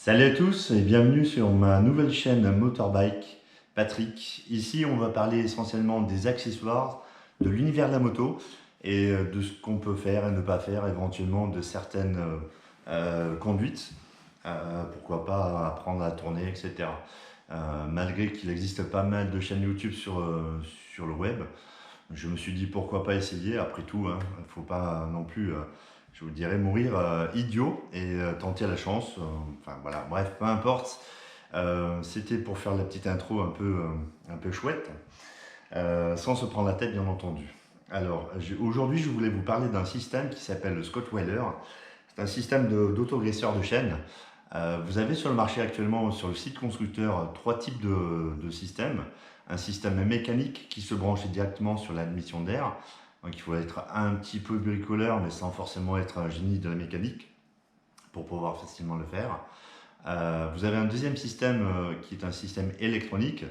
Salut à tous et bienvenue sur ma nouvelle chaîne Motorbike Patrick. Ici, on va parler essentiellement des accessoires, de l'univers de la moto et de ce qu'on peut faire et ne pas faire, éventuellement de certaines conduites. Pourquoi pas apprendre à tourner, etc. Malgré qu'il existe pas mal de chaînes YouTube sur le web, je me suis dit pourquoi pas essayer. Après tout, il ne faut pas non plus, je vous dirais, mourir idiot et tenter la chance. Enfin voilà, bref, peu importe. C'était pour faire la petite intro un peu chouette, sans se prendre la tête bien entendu. Alors aujourd'hui, je voulais vous parler d'un système qui s'appelle le Scottweiler. C'est un système d'autograisseur de chaîne. Vous avez sur le marché actuellement, sur le site constructeur, trois types de systèmes. Un système mécanique qui se branche directement sur l'admission d'air. Donc il faut être un petit peu bricoleur, mais sans forcément être un génie de la mécanique pour pouvoir facilement le faire. Vous avez un deuxième système qui est un système électronique.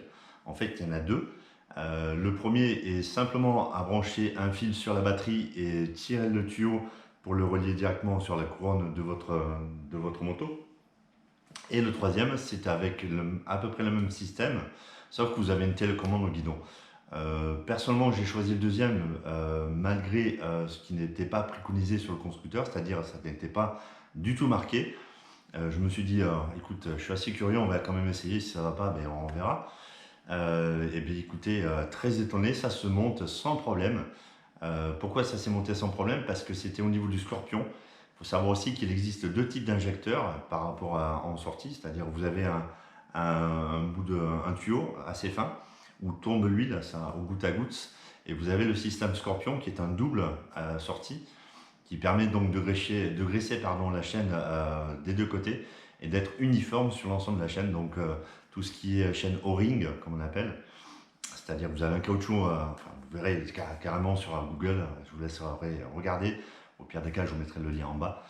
En fait, il y en a deux. Le premier est simplement à brancher un fil sur la batterie et tirer le tuyau pour le relier directement sur la couronne de votre moto. Et le troisième, c'est avec à peu près le même système, sauf que vous avez une télécommande au guidon. Personnellement, j'ai choisi le deuxième, malgré ce qui n'était pas préconisé sur le constructeur, c'est-à-dire ça n'était pas du tout marqué. Je me suis dit, écoute, je suis assez curieux, on va quand même essayer, si ça ne va pas, ben, on verra. Et bien écoutez, très étonné, ça se monte sans problème. Pourquoi ça s'est monté sans problème? Parce que c'était au niveau du Scorpion. Il faut savoir aussi qu'il existe deux types d'injecteurs par rapport en sortie, c'est-à-dire vous avez un tuyau assez fin où tombe l'huile au goutte à goutte, et vous avez le système Scorpion qui est un double sortie qui permet donc de graisser la chaîne des deux côtés et d'être uniforme sur l'ensemble de la chaîne, donc tout ce qui est chaîne O-ring comme on appelle. C'est-à-dire que vous avez un caoutchouc, vous verrez carrément sur Google, je vous laisserai regarder, au pire des cas je vous mettrai le lien en bas,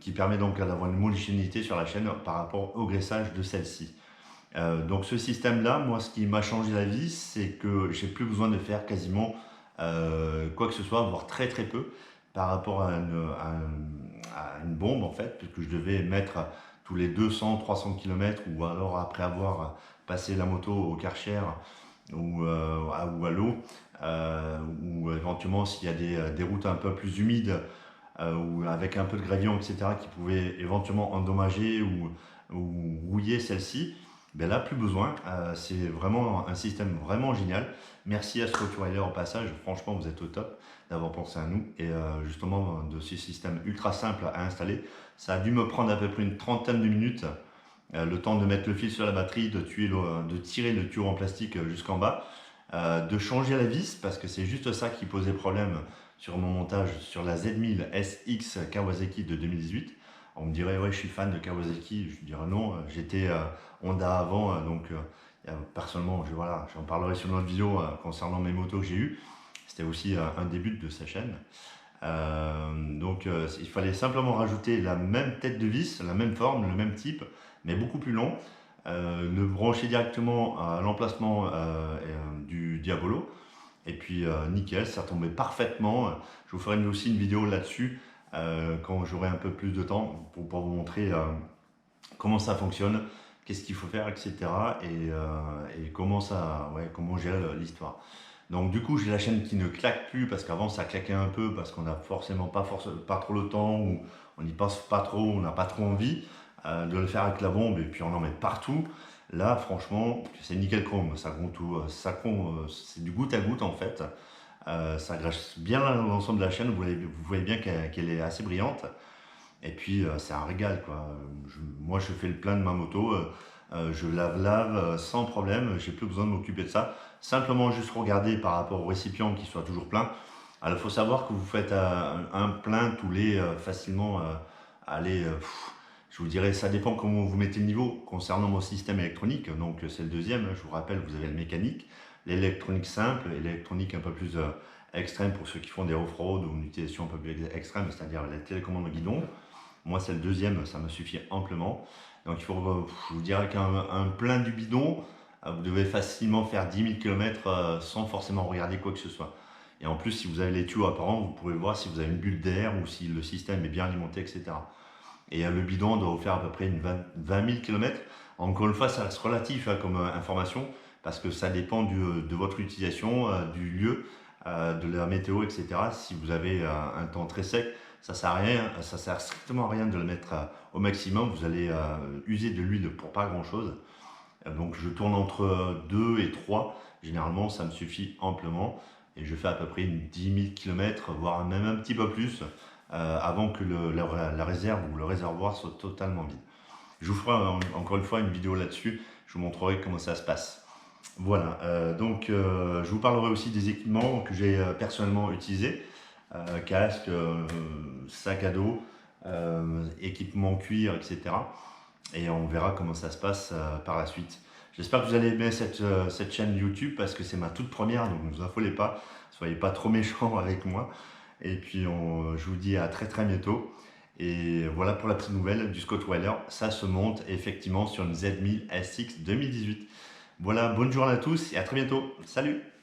qui permet donc d'avoir une homogénéité sur la chaîne par rapport au graissage de celle-ci. Donc ce système-là, moi ce qui m'a changé la vie, c'est que j'ai plus besoin de faire quasiment quoi que ce soit, voire très très peu, par rapport à une bombe en fait, puisque je devais mettre tous les 200-300 km, ou alors après avoir passé la moto au Karcher ou à l'eau, ou éventuellement s'il y a des routes un peu plus humides, ou avec un peu de gravillon, etc., qui pouvaient éventuellement endommager ou rouiller celle-ci, ben là, plus besoin. C'est vraiment un système vraiment génial. Merci à Scottweiler au passage. Franchement, vous êtes au top d'avoir pensé à nous. Et justement, de ce système ultra simple à installer. Ça a dû me prendre à peu près une trentaine de minutes. Le temps de mettre le fil sur la batterie, de tirer le tuyau en plastique jusqu'en bas. De changer la vis, parce que c'est juste ça qui posait problème sur mon montage sur la Z1000 SX Kawasaki de 2018. On me dirait, ouais, je suis fan de Kawasaki. Je dirais non, j'étais Honda avant, donc personnellement, voilà, j'en parlerai sur une autre vidéo concernant mes motos que j'ai eues. C'était aussi un début de sa chaîne. Donc il fallait simplement rajouter la même tête de vis, la même forme, le même type, mais beaucoup plus long. Le brancher directement à l'emplacement du Diabolo. Et puis nickel, ça tombait parfaitement. Je vous ferai aussi une vidéo là-dessus quand j'aurai un peu plus de temps pour vous montrer comment ça fonctionne, qu'est-ce qu'il faut faire, etc. Et comment comment gérer l'histoire. Donc du coup, j'ai la chaîne qui ne claque plus, parce qu'avant ça claquait un peu, parce qu'on n'a forcément pas trop le temps, ou on n'y pense pas trop, on n'a pas trop envie de le faire avec la bombe, et puis on en met partout. Là, franchement, c'est nickel chrome, ça compte tout, c'est du goutte à goutte en fait. Ça graisse bien l'ensemble de la chaîne, vous voyez bien qu'elle est assez brillante. Et puis c'est un régal quoi. Moi je fais le plein de ma moto, je lave sans problème, j'ai plus besoin de m'occuper de ça. Simplement juste regarder par rapport au récipient qu'il soit toujours plein. Alors il faut savoir que vous faites un plein tous les facilement, allez, je vous dirais, ça dépend comment vous mettez le niveau concernant mon système électronique. Donc c'est le deuxième, je vous rappelle, vous avez le mécanique, l'électronique simple et l'électronique un peu plus extrême pour ceux qui font des off-road ou une utilisation un peu plus extrême, c'est-à-dire la télécommande au guidon. Moi, c'est le deuxième, ça me suffit amplement. Donc, je vous dirais qu'un plein du bidon, vous devez facilement faire 10 000 km sans forcément regarder quoi que ce soit. Et en plus, si vous avez les tuyaux apparents, vous pourrez voir si vous avez une bulle d'air ou si le système est bien alimenté, etc. Et le bidon doit vous faire à peu près une 20 000 km. Encore une fois, ça reste relatif hein, comme information parce que ça dépend de votre utilisation, du lieu, de la météo, etc. Si vous avez un temps très sec, ça sert à rien, ça sert strictement à rien de le mettre au maximum. Vous allez user de l'huile pour pas grand chose. Donc je tourne entre 2 et 3. Généralement, ça me suffit amplement. Et je fais à peu près une 10 000 km, voire même un petit peu plus, avant que la réserve ou le réservoir soit totalement vide. Je vous ferai encore une fois une vidéo là-dessus. Je vous montrerai comment ça se passe. Voilà, je vous parlerai aussi des équipements que j'ai personnellement utilisés. Casque, sac à dos, équipement cuir, etc. Et on verra comment ça se passe par la suite. J'espère que vous allez aimer cette chaîne YouTube parce que c'est ma toute première, donc ne vous affolez pas, soyez pas trop méchants avec moi. Et puis je vous dis à très très bientôt. Et voilà pour la petite nouvelle du Scottweiler, ça se monte effectivement sur une Z1000 SX 2018. Voilà, bonne journée à tous et à très bientôt. Salut!